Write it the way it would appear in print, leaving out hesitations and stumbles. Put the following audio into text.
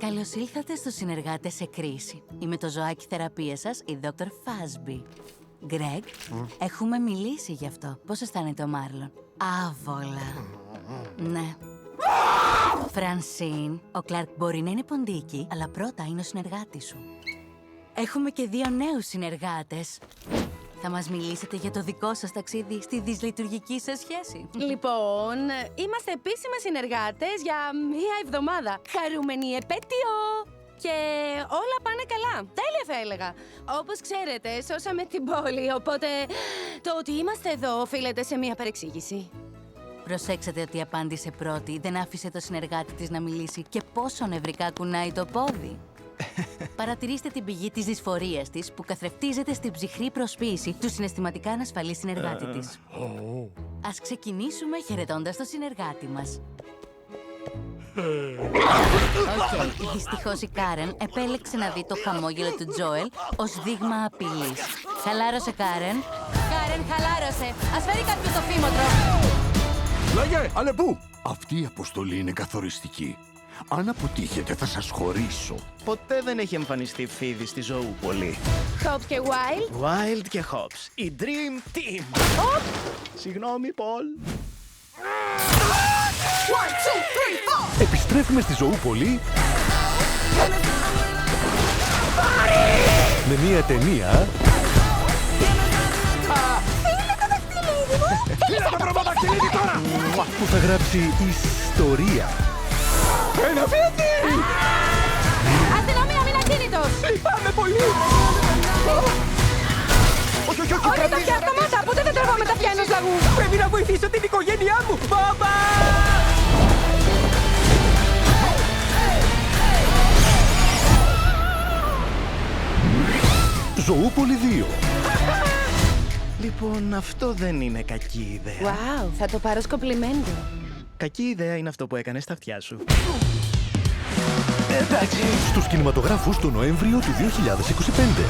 Καλώς ήλθατε στους συνεργάτες σε κρίση. Είμαι το ζωάκι θεραπείας σας, η Dr. Fazby. Γκρέγκ, έχουμε μιλήσει γι' αυτό. Πώς αισθάνεται ο Μάρλον? Άβολα. Ναι. Φρανσίν, ο Κλάρκ μπορεί να είναι ποντίκι, αλλά πρώτα είναι ο συνεργάτης σου. Έχουμε και 2 νέους συνεργάτες. Θα μας μιλήσετε για το δικό σας ταξίδι στη δυσλειτουργική σας σχέση. Λοιπόν, είμαστε επίσημα συνεργάτες για 1 εβδομάδα. Χαρούμενη επέτειο! Και όλα πάνε καλά. Τέλεια θα έλεγα. Όπως ξέρετε, σώσαμε την πόλη, οπότε το ότι είμαστε εδώ οφείλεται σε μια παρεξήγηση. Προσέξατε ότι απάντησε πρώτη, δεν άφησε το συνεργάτη της να μιλήσει και πόσο νευρικά κουνάει το πόδι. Παρατηρήστε την πηγή της δυσφορίας της που καθρεφτίζεται στην ψυχρή προσποίηση του συναισθηματικά ανασφαλή συνεργάτη της. Ας ξεκινήσουμε χαιρετώντας το συνεργάτη μας. Δυστυχώς η Κάρεν επέλεξε να δει το χαμόγελο του Τζόελ ως δείγμα απειλής. Χαλάρωσε, Κάρεν. Κάρεν, χαλάρωσε. Ας φέρει κάποιος το φήμοτρο. Λέγε, αλλά πού! Αυτή η αποστολή είναι καθοριστική. Αν αποτύχετε θα σας χωρίσω. Ποτέ δεν έχει εμφανιστεί φίδι στη Ζωούπολη. Hobbs και Wild. Wild και Hobbs. Η Dream Team. Συγγνώμη, Πολ. Επιστρέφουμε στη Ζωούπολη με μια ταινία που θα γράψει ιστορία. Ένα παιδί! Αστυνομία, μην ακίνητος! Λυπάμαι πολύ! Όχι, όχι, όχι! Όλα τα πια αυτομάτα! Ποτέ δεν τραβάμε τα πια ενός λαγού! Πρέπει να βοηθήσω την οικογένειά μου! Μπαμπά! Ζωούπολη 2. Λοιπόν, αυτό δεν είναι κακή ιδέα. Wow, θα το πάρω σκοπλιμέντο. Κακή ιδέα είναι αυτό που έκανες στα αυτιά σου. Στους κινηματογράφους το Νοέμβριο του 2025.